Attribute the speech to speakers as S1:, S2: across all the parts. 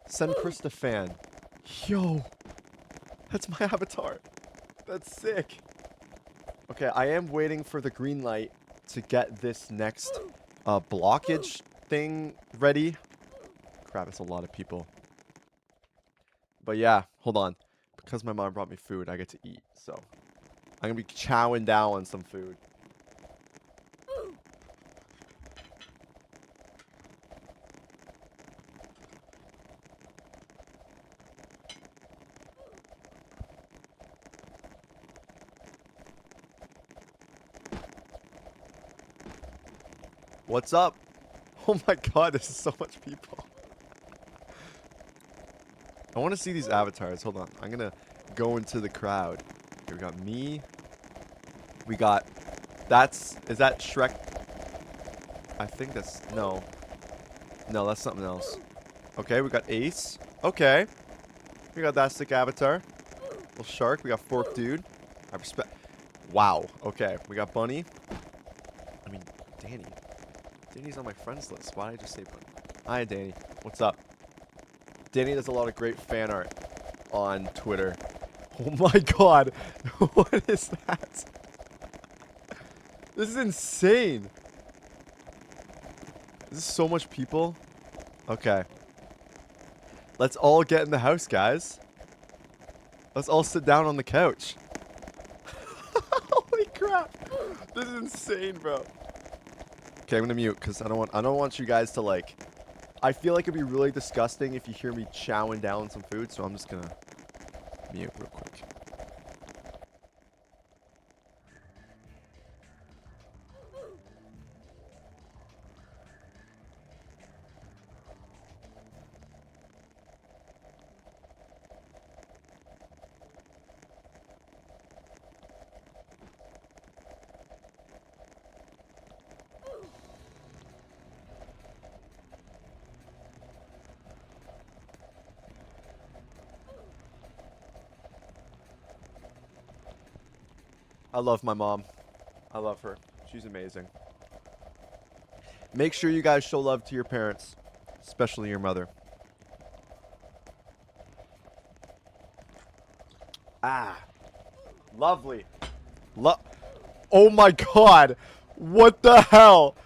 S1: Senprista fan. Yo, that's my avatar. That's sick. Okay, I am waiting for the green light to get this next blockage thing ready. Crap, it's a lot of people. But yeah, hold on. Because my mom brought me food, I get to eat. So I'm gonna be chowing down on some food. What's up? Oh my god, this is so much people. I want to see these avatars. Hold on. I'm gonna go into the crowd. Here we got me. We got... Is that Shrek? I think that's... No. No, that's something else. Okay, we got Ace. Okay. We got that sick avatar. Little shark. We got Fork Dude. I respect... Wow. Okay. We got Bunny. I mean, Danny. Danny's on my friends list. Why did I just say Bunny? Hi, Danny. What's up? Danny does a lot of great fan art on Twitter. Oh my god. What is that? This is insane. This is so much people. Okay. Let's all get in the house, guys. Let's all sit down on the couch. Holy crap. This is insane, bro. Okay, I'm gonna mute because I don't want you guys to like... I feel like it'd be really disgusting if you hear me chowing down some food, so I'm just gonna mute real quick. I love my mom. I love her. She's amazing. Make sure you guys show love to your parents, especially your mother. Ah. Lovely. Oh my god. What the hell?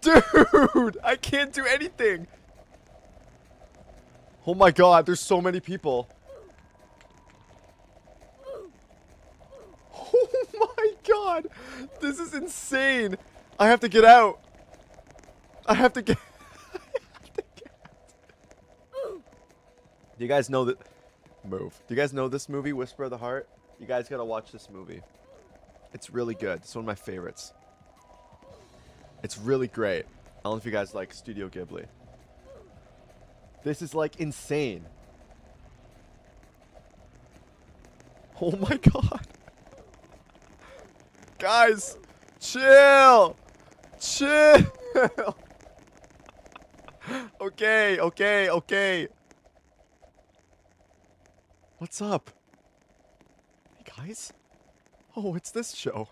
S1: Dude, I can't do anything. Oh my god, there's so many people. Oh my god. This is insane. I have to get out. I have to get... I have to get out. Do you guys know that... Move. Do you guys know this movie, Whisper of the Heart? You guys gotta watch this movie. It's really good. It's one of my favorites. It's really great. I don't know if you guys like Studio Ghibli. This is like insane. Oh my god. Guys, chill. Chill. Okay, okay, okay. What's up? Hey guys. Oh, it's this show.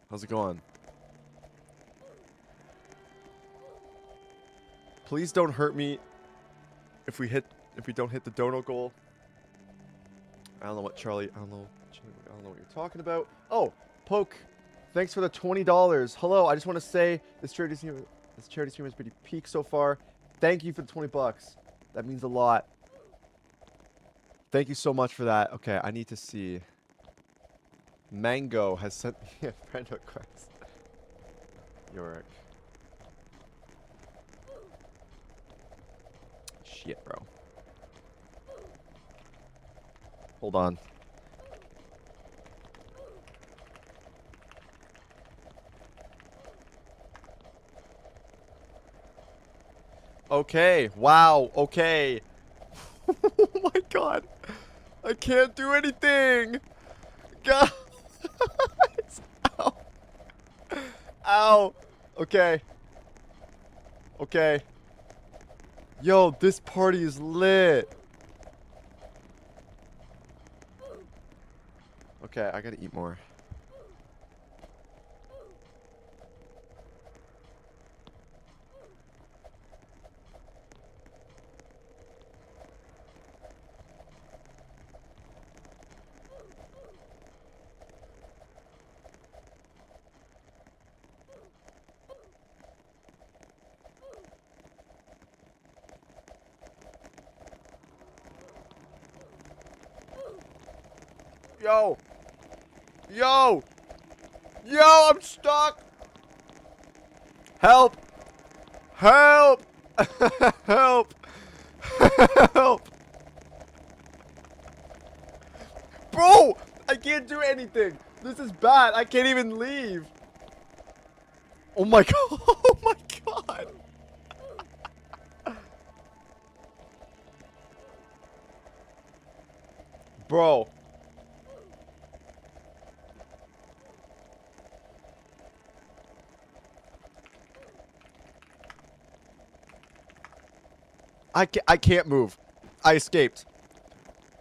S1: How's it going? Please don't hurt me if we don't hit the dono goal. I don't know what Charlie, I don't know what you're talking about. Oh, Poke. Thanks for the $20. Hello, I just want to say this charity stream has pretty peak so far. Thank you for the 20 bucks. That means a lot. Thank you so much for that. Okay, I need to see. Mango has sent me a friend request. Yorick. Shit, bro. Hold on. Okay. Wow. Okay. Oh my god. I can't do anything. God. Ow. Ow. Okay. Okay. Yo, this party is lit. Okay, I gotta eat more. Yo! Yo! Yo, I'm stuck! Help! Help! Help! Help! Bro! I can't do anything! This is bad. I can't even leave. Oh my god. Oh my god. Bro. I can't move. I escaped.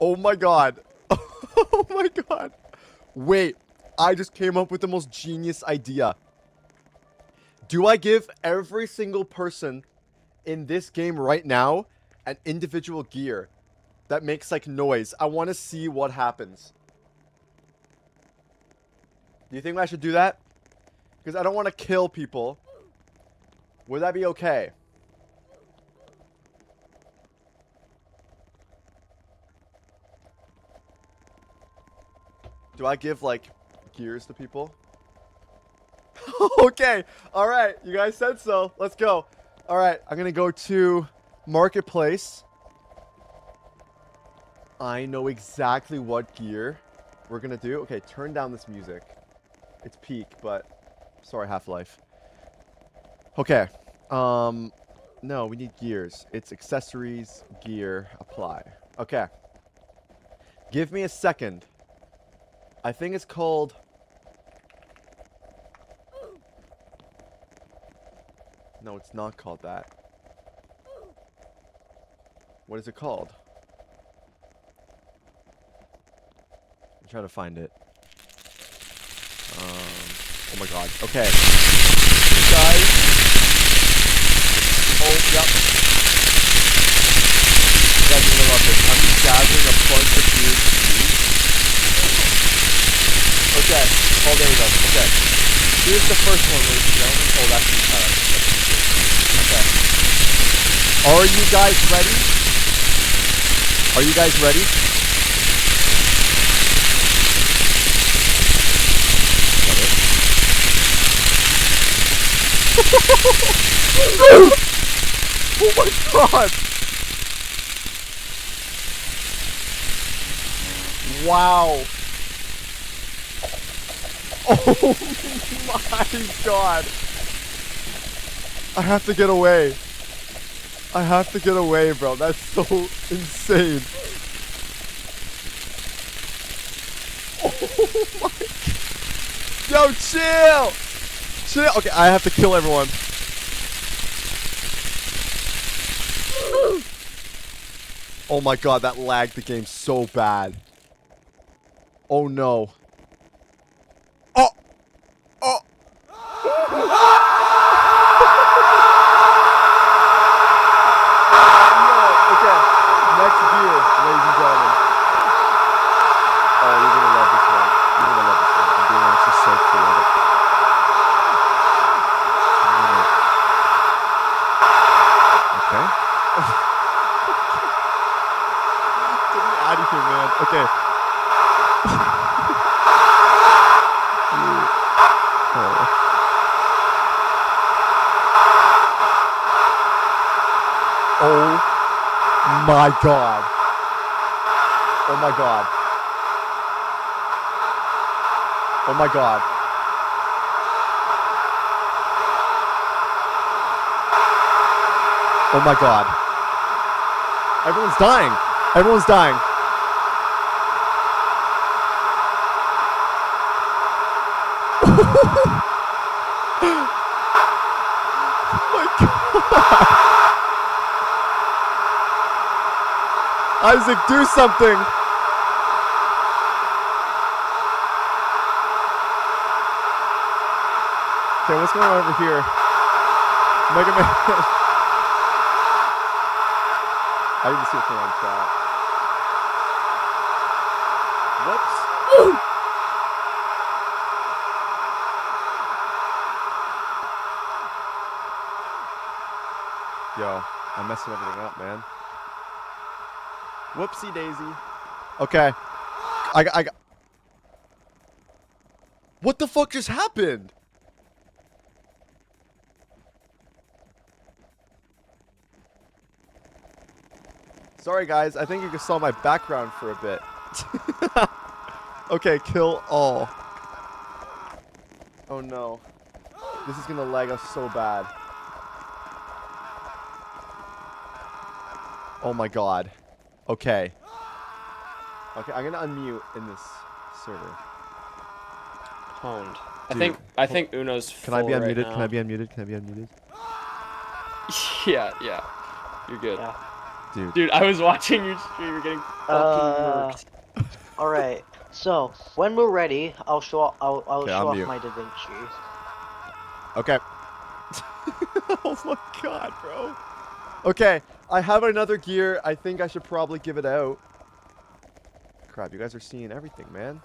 S1: Oh my god. Oh my god. Wait. I just came up with the most genius idea. Do I give every single person in this game right now an individual gear that makes like noise? I want to see what happens. Do you think I should do that? Because I don't want to kill people. Would that be okay? Do I give like gears to people? Okay. All right. You guys said so. Let's go. All right. I'm going to go to Marketplace. I know exactly what gear we're going to do. Okay. Turn down this music. It's peak, but sorry, Half-Life. Okay. No, we need gears. It's accessories, gear, apply. Okay. Give me a second. I think it's called... No, it's not called that. What is it called? I'm trying to find it. Oh my god. Okay. You guys. Oh, yep. You guys are gonna love this. I'm just gathering a bunch of gears. Okay. Oh, there we go. Okay. Here's the first one, ladies and gentlemen. Oh, that's okay. Are you guys ready? Are you guys ready? Oh my god! Wow! Oh my god! I have to get away. I have to get away, bro. That's so insane. Oh my god. Yo, chill! Chill. Okay, I have to kill everyone. Oh my god, that lagged the game so bad. Oh no. Oh! Oh! Okay, next gear, ladies and gentlemen. Oh, you're gonna love this one. You're gonna love this one. I'm being honest, it's so cool. Okay. Get me out of here, man. Okay. Oh my god. Oh my god. Oh my god. Oh my god. Everyone's dying. Everyone's dying. Oh my god. Isaac, do something. Okay, what's going on over here? Mega Man. I didn't see what's going on in chat. Whoops. Yo, I'm messing everything up, man. Whoopsie daisy. Okay. I got What the fuck just happened? Sorry guys, I think you saw my background for a bit. Okay, kill all. Oh no. This is gonna lag us so bad. Oh my god. Okay. Okay, I'm gonna unmute in this server.
S2: Honed.
S1: Dude,
S2: I think Uno's
S1: Can I be
S2: full right
S1: unmuted?
S2: now.
S1: Can I be unmuted? Can I be unmuted?
S2: Yeah. You're good.
S3: Yeah.
S2: Dude, I was watching your stream. You're getting fucking murked.
S3: All right. So when we're ready, I'll show off
S1: mute.
S3: my Da Vinci.
S1: Okay. Oh my god, bro. Okay, I have another gear. I think I should probably give it out. Crap, you guys are seeing everything, man.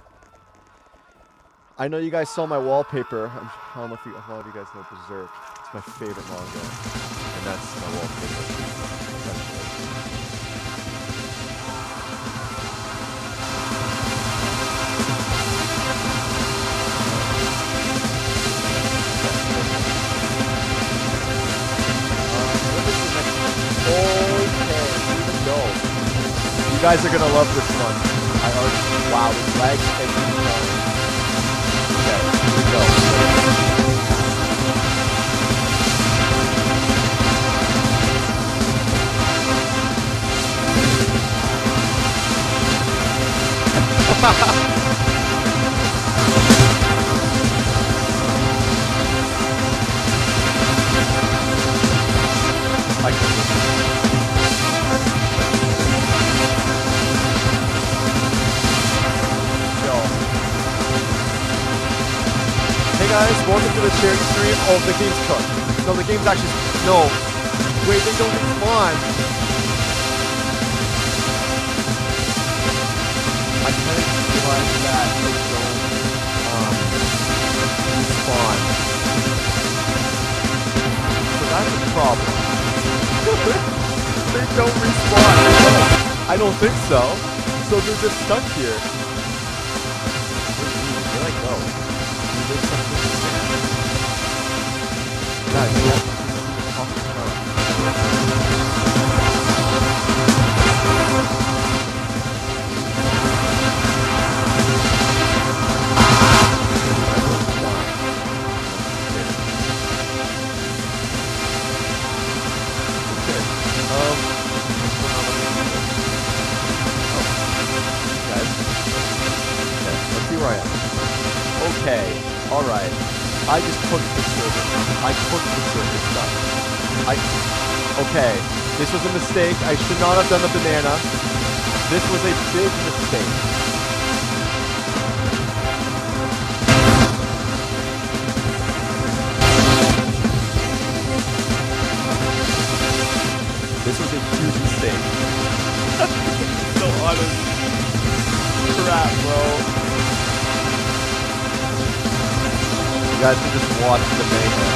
S1: I know you guys saw my wallpaper. I don't know if a lot of you guys know Berserk. It's my favorite manga. And that's my wallpaper. Essentially. You guys are gonna love this one. I already, wow, this lag is okay, here we go. Hey guys, welcome to the charity stream. Oh, the game's cooked. No, the game's actually... No. Wait, they don't respawn. I can't realize that they don't respawn. So that's a problem. They don't respawn. I don't think so. So they're just stuck here. Where'd I go? Let's see where I am. Okay, alright. I just cooked the server. I cooked the server stuff. Okay, this was a mistake. I should not have done the banana. This was a big mistake. This was a huge mistake. So honest. Crap, bro. You guys can just watch the mayhem.